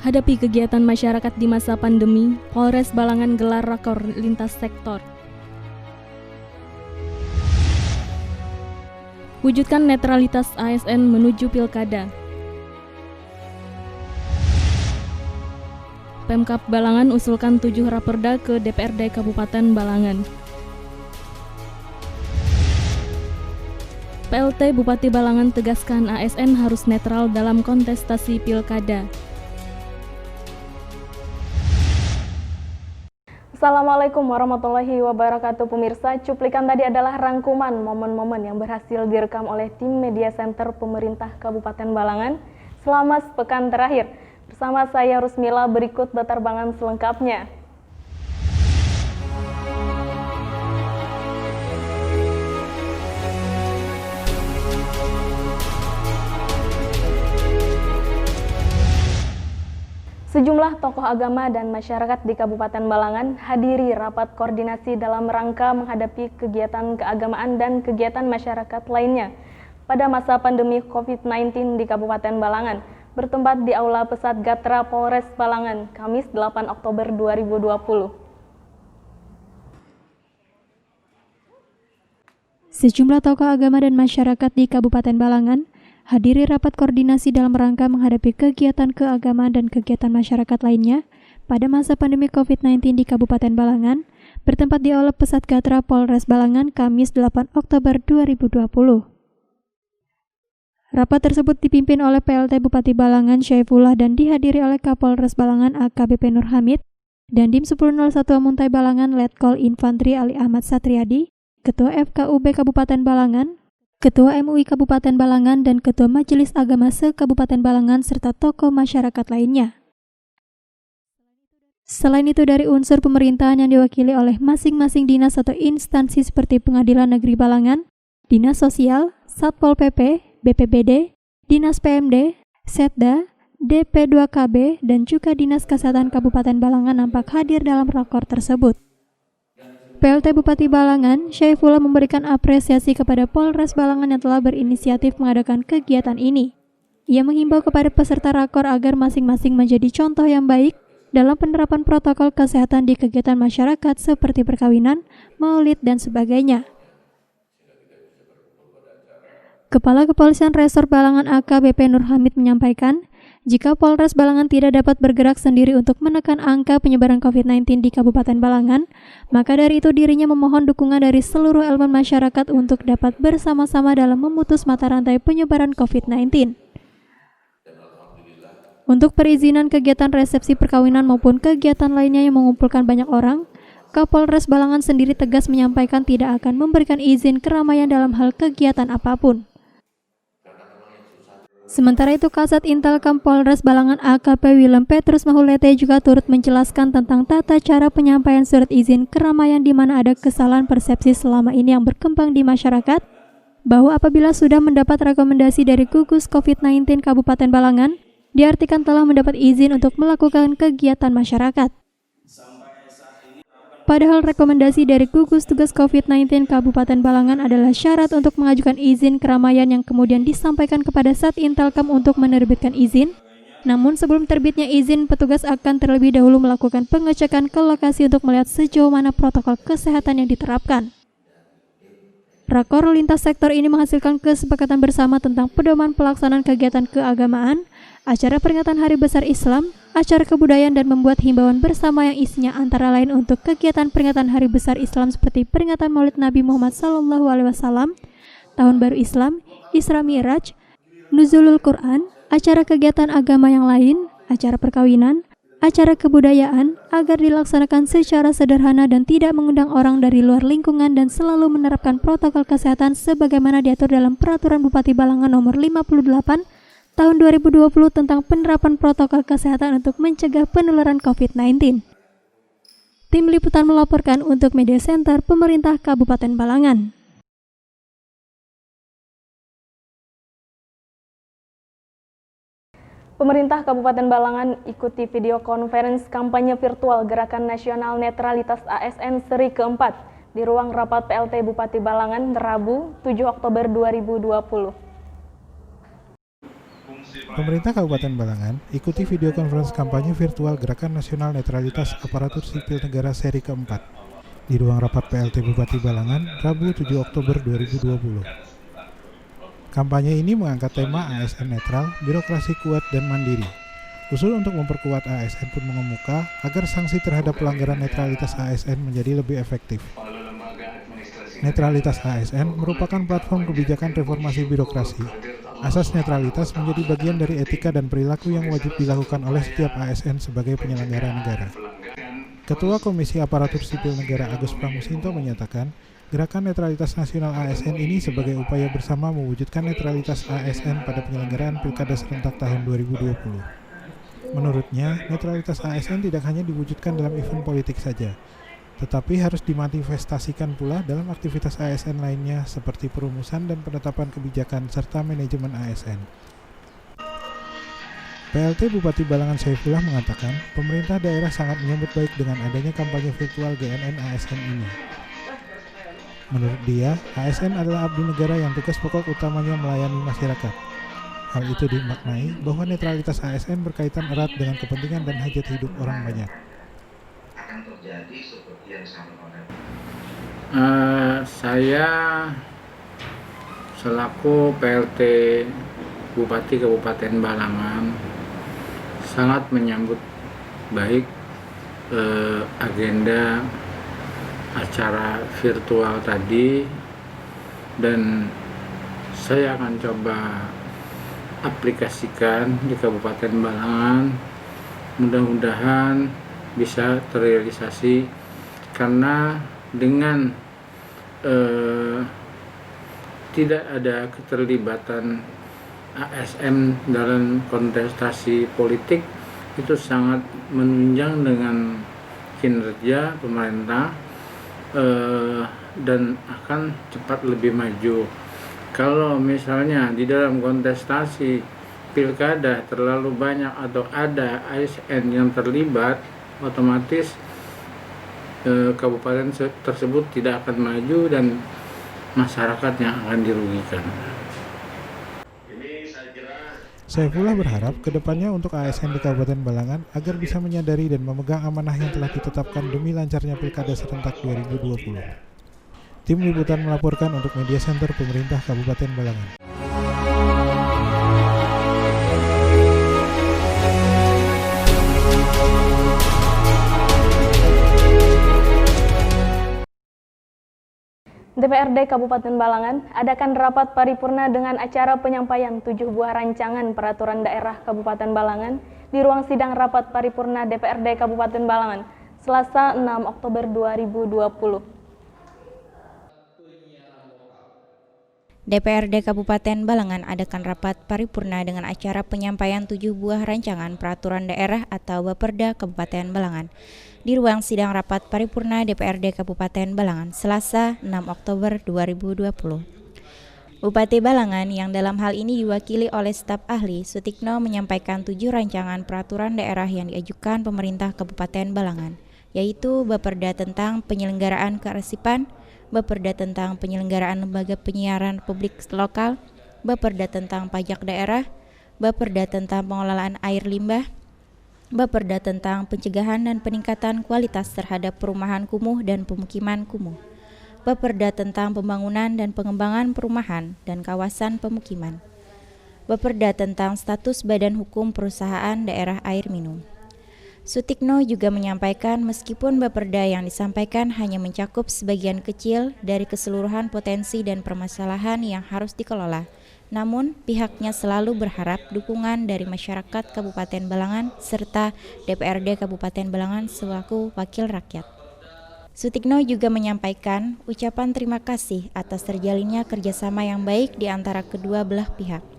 Hadapi kegiatan masyarakat di masa pandemi, Polres Balangan gelar rakor lintas sektor. Wujudkan netralitas ASN menuju Pilkada. Pemkab Balangan usulkan 7 raperda ke DPRD Kabupaten Balangan. PLT Bupati Balangan tegaskan ASN harus netral dalam kontestasi Pilkada. Assalamualaikum warahmatullahi wabarakatuh pemirsa. Cuplikan tadi adalah rangkuman momen-momen yang berhasil direkam oleh tim Media Center Pemerintah Kabupaten Balangan selama sepekan terakhir. Bersama saya Rusmila, berikut beterbangan selengkapnya. Sejumlah tokoh agama dan masyarakat di Kabupaten Balangan hadiri rapat koordinasi dalam rangka menghadapi kegiatan keagamaan dan kegiatan masyarakat lainnya pada masa pandemi COVID-19 di Kabupaten Balangan, bertempat di Aula Pesat Gatra Polres Balangan, Kamis 8 Oktober 2020. Sejumlah tokoh agama dan masyarakat di Kabupaten Balangan hadiri rapat koordinasi dalam rangka menghadapi kegiatan keagamaan dan kegiatan masyarakat lainnya pada masa pandemi COVID-19 di Kabupaten Balangan, bertempat di Aula Pesat Gatra Polres Balangan, Kamis 8 Oktober 2020. Rapat tersebut dipimpin oleh PLT Bupati Balangan Syaifullah dan dihadiri oleh Kapolres Balangan AKBP Nur Hamid dan Dim 1001 Muntai Balangan Letkol Infantri Ali Ahmad Satriadi, Ketua FKUB Kabupaten Balangan, Ketua MUI Kabupaten Balangan, dan Ketua Majelis Agama se-Kabupaten Balangan, serta tokoh masyarakat lainnya. Selain itu, dari unsur pemerintahan yang diwakili oleh masing-masing dinas atau instansi seperti Pengadilan Negeri Balangan, Dinas Sosial, Satpol PP, BPBD, Dinas PMD, Setda, DP2KB, dan juga Dinas Kesehatan Kabupaten Balangan nampak hadir dalam rakor tersebut. PLT Bupati Balangan, Syaifullah, memberikan apresiasi kepada Polres Balangan yang telah berinisiatif mengadakan kegiatan ini. Ia menghimbau kepada peserta rakor agar masing-masing menjadi contoh yang baik dalam penerapan protokol kesehatan di kegiatan masyarakat seperti perkawinan, maulid, dan sebagainya. Kepala Kepolisian Resor Balangan AKBP Nur Hamid menyampaikan, jika Polres Balangan tidak dapat bergerak sendiri untuk menekan angka penyebaran COVID-19 di Kabupaten Balangan, maka dari itu dirinya memohon dukungan dari seluruh elemen masyarakat untuk dapat bersama-sama dalam memutus mata rantai penyebaran COVID-19. Untuk perizinan kegiatan resepsi perkawinan maupun kegiatan lainnya yang mengumpulkan banyak orang, Kapolres Balangan sendiri tegas menyampaikan tidak akan memberikan izin keramaian dalam hal kegiatan apapun. Sementara itu, Kasat Intelkam Polres Balangan AKP Willem Petrus Mahulete juga turut menjelaskan tentang tata cara penyampaian surat izin keramaian di mana ada kesalahan persepsi selama ini yang berkembang di masyarakat, bahwa apabila sudah mendapat rekomendasi dari gugus COVID-19 Kabupaten Balangan, diartikan telah mendapat izin untuk melakukan kegiatan masyarakat. Padahal rekomendasi dari gugus tugas COVID-19 Kabupaten Balangan adalah syarat untuk mengajukan izin keramaian yang kemudian disampaikan kepada Satintelkam untuk menerbitkan izin. Namun sebelum terbitnya izin, petugas akan terlebih dahulu melakukan pengecekan ke lokasi untuk melihat sejauh mana protokol kesehatan yang diterapkan. Rakor lintas sektor ini menghasilkan kesepakatan bersama tentang pedoman pelaksanaan kegiatan keagamaan, acara peringatan Hari Besar Islam, acara kebudayaan, dan membuat himbauan bersama yang isinya antara lain untuk kegiatan peringatan Hari Besar Islam seperti peringatan Maulid Nabi Muhammad SAW, Tahun Baru Islam, Isra Mi'raj, Nuzulul Quran, acara kegiatan agama yang lain, acara perkawinan, acara kebudayaan, agar dilaksanakan secara sederhana dan tidak mengundang orang dari luar lingkungan dan selalu menerapkan protokol kesehatan sebagaimana diatur dalam Peraturan Bupati Balangan Nomor 58 Tahun 2020 tentang penerapan protokol kesehatan untuk mencegah penularan COVID-19. Tim Liputan melaporkan untuk Media Center Pemerintah Kabupaten Balangan. Pemerintah Kabupaten Balangan ikuti video conference kampanye virtual Gerakan Nasional Netralitas ASN seri keempat di ruang rapat PLT Bupati Balangan Rabu 7 Oktober 2020. Pemerintah Kabupaten Balangan ikuti video conference kampanye virtual Gerakan Nasional Netralitas Aparatur Sipil Negara seri keempat di ruang rapat PLT Bupati Balangan, Rabu 7 Oktober 2020. Kampanye ini mengangkat tema ASN netral, birokrasi kuat dan mandiri. Usul untuk memperkuat ASN pun mengemuka agar sanksi terhadap pelanggaran netralitas ASN menjadi lebih efektif. Netralitas ASN merupakan platform kebijakan reformasi birokrasi. Asas netralitas menjadi bagian dari etika dan perilaku yang wajib dilakukan oleh setiap ASN sebagai penyelenggara negara. Ketua Komisi Aparatur Sipil Negara Agus Pramusinto menyatakan, Gerakan Netralitas Nasional ASN ini sebagai upaya bersama mewujudkan netralitas ASN pada penyelenggaraan Pilkada serentak tahun 2020. Menurutnya, netralitas ASN tidak hanya diwujudkan dalam event politik saja, tetapi harus dimanifestasikan pula dalam aktivitas ASN lainnya seperti perumusan dan penetapan kebijakan serta manajemen ASN. PLT Bupati Balangan Saifullah mengatakan, pemerintah daerah sangat menyambut baik dengan adanya kampanye virtual GNN ASN ini. Menurut dia, ASN adalah abdi negara yang tugas pokok utamanya melayani masyarakat. Hal itu dimaknai bahwa netralitas ASN berkaitan erat dengan kepentingan dan hajat hidup orang banyak. Terjadi seperti yang disampaikan. Saya selaku PLT Bupati Kabupaten Balangan sangat menyambut baik agenda acara virtual tadi, dan saya akan coba aplikasikan di Kabupaten Balangan. Mudah-mudahan bisa terrealisasi, karena dengan tidak ada keterlibatan ASN dalam kontestasi politik itu sangat menunjang dengan kinerja pemerintah dan akan cepat lebih maju. Kalau misalnya di dalam kontestasi pilkada terlalu banyak atau ada ASN yang terlibat, otomatis kabupaten tersebut tidak akan maju dan masyarakatnya akan dirugikan. Saifullah berharap kedepannya untuk ASN di Kabupaten Balangan agar bisa menyadari dan memegang amanah yang telah ditetapkan demi lancarnya Pilkada serentak 2020. Tim Liputan melaporkan untuk Media Center Pemerintah Kabupaten Balangan. DPRD Kabupaten Balangan adakan rapat paripurna dengan acara penyampaian 7 buah rancangan peraturan daerah Kabupaten Balangan di ruang sidang rapat paripurna DPRD Kabupaten Balangan, Selasa 6 Oktober 2020. DPRD Kabupaten Balangan adakan rapat paripurna dengan acara penyampaian 7 buah rancangan peraturan daerah atau Baperda Kabupaten Balangan di ruang sidang rapat paripurna DPRD Kabupaten Balangan, Selasa 6 Oktober 2020. Bupati Balangan yang dalam hal ini diwakili oleh staf ahli Sutikno menyampaikan 7 rancangan peraturan daerah yang diajukan pemerintah Kabupaten Balangan, yaitu Baperda tentang penyelenggaraan kearsipan, Baperda tentang penyelenggaraan lembaga penyiaran publik lokal, Baperda tentang pajak daerah, Baperda tentang pengelolaan air limbah, Baperda tentang pencegahan dan peningkatan kualitas terhadap perumahan kumuh dan pemukiman kumuh, Baperda tentang pembangunan dan pengembangan perumahan dan kawasan pemukiman, Baperda tentang status badan hukum perusahaan daerah air minum. Sutikno juga menyampaikan meskipun Baperda yang disampaikan hanya mencakup sebagian kecil dari keseluruhan potensi dan permasalahan yang harus dikelola, namun pihaknya selalu berharap dukungan dari masyarakat Kabupaten Balangan serta DPRD Kabupaten Balangan selaku wakil rakyat. Sutikno juga menyampaikan ucapan terima kasih atas terjalinnya kerjasama yang baik di antara kedua belah pihak.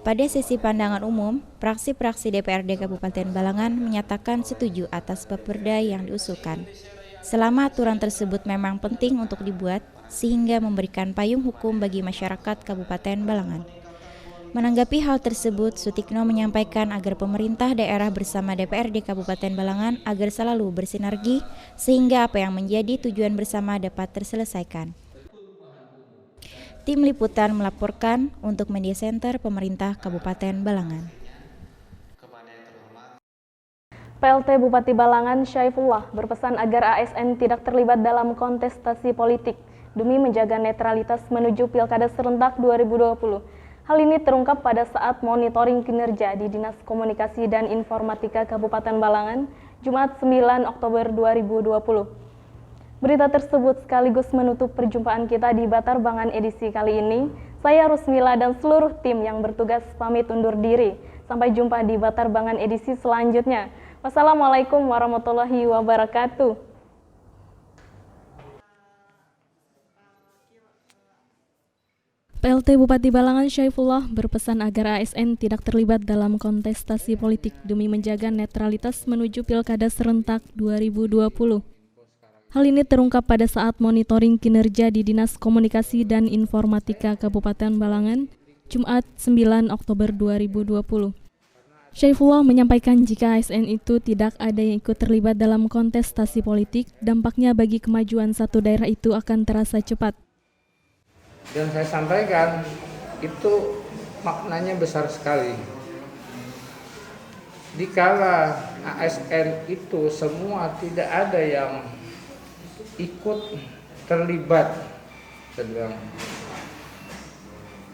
Pada sesi pandangan umum, praksi-praksi DPRD Kabupaten Balangan menyatakan setuju atas Baperda yang diusulkan. Selama aturan tersebut memang penting untuk dibuat, sehingga memberikan payung hukum bagi masyarakat Kabupaten Balangan. Menanggapi hal tersebut, Sutikno menyampaikan agar pemerintah daerah bersama DPRD Kabupaten Balangan agar selalu bersinergi, sehingga apa yang menjadi tujuan bersama dapat terselesaikan. Tim Liputan melaporkan untuk Media Center Pemerintah Kabupaten Balangan. PLT Bupati Balangan Syaifullah berpesan agar ASN tidak terlibat dalam kontestasi politik demi menjaga netralitas menuju Pilkada serentak 2020. Hal ini terungkap pada saat monitoring kinerja di Dinas Komunikasi dan Informatika Kabupaten Balangan, Jumat 9 Oktober 2020. Berita tersebut sekaligus menutup perjumpaan kita di Batarbangan edisi kali ini. Saya Rusmila dan seluruh tim yang bertugas pamit undur diri. Sampai jumpa di Batarbangan edisi selanjutnya. Wassalamualaikum warahmatullahi wabarakatuh. PLT Bupati Balangan Syaifullah berpesan agar ASN tidak terlibat dalam kontestasi politik demi menjaga netralitas menuju Pilkada serentak 2020. Hal ini terungkap pada saat monitoring kinerja di Dinas Komunikasi dan Informatika Kabupaten Balangan, Jumat 9 Oktober 2020. Syaifullah menyampaikan jika ASN itu tidak ada yang ikut terlibat dalam kontestasi politik, dampaknya bagi kemajuan satu daerah itu akan terasa cepat. Dan saya sampaikan, itu maknanya besar sekali. Dikala ASN itu semua tidak ada yang ikut terlibat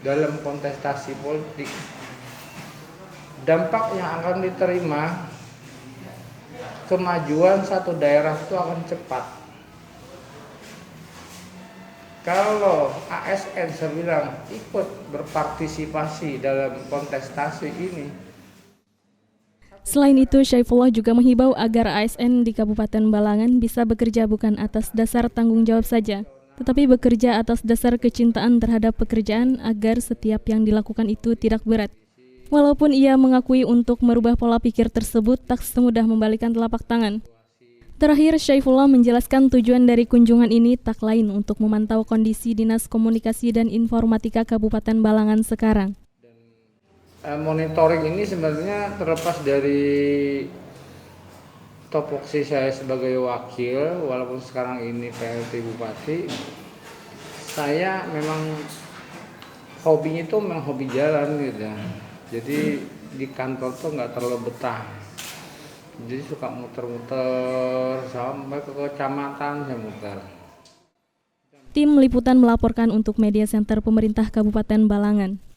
dalam kontestasi politik, dampak yang akan diterima kemajuan satu daerah itu akan cepat. Kalau ASN saya bilang ikut berpartisipasi dalam kontestasi ini. Selain itu, Syaifullah juga menghibau agar ASN di Kabupaten Balangan bisa bekerja bukan atas dasar tanggung jawab saja, tetapi bekerja atas dasar kecintaan terhadap pekerjaan agar setiap yang dilakukan itu tidak berat. Walaupun ia mengakui untuk merubah pola pikir tersebut tak semudah membalikan telapak tangan. Terakhir, Syaifullah menjelaskan tujuan dari kunjungan ini tak lain untuk memantau kondisi Dinas Komunikasi dan Informatika Kabupaten Balangan sekarang. Monitoring ini sebenarnya terlepas dari topoksi saya sebagai wakil, walaupun sekarang ini PLT Bupati, saya memang hobinya itu memang hobi jalan gitu. Jadi di kantor tuh nggak terlalu betah. Jadi suka muter-muter sampai ke kecamatan saya muter. Tim Liputan melaporkan untuk Media Center Pemerintah Kabupaten Balangan.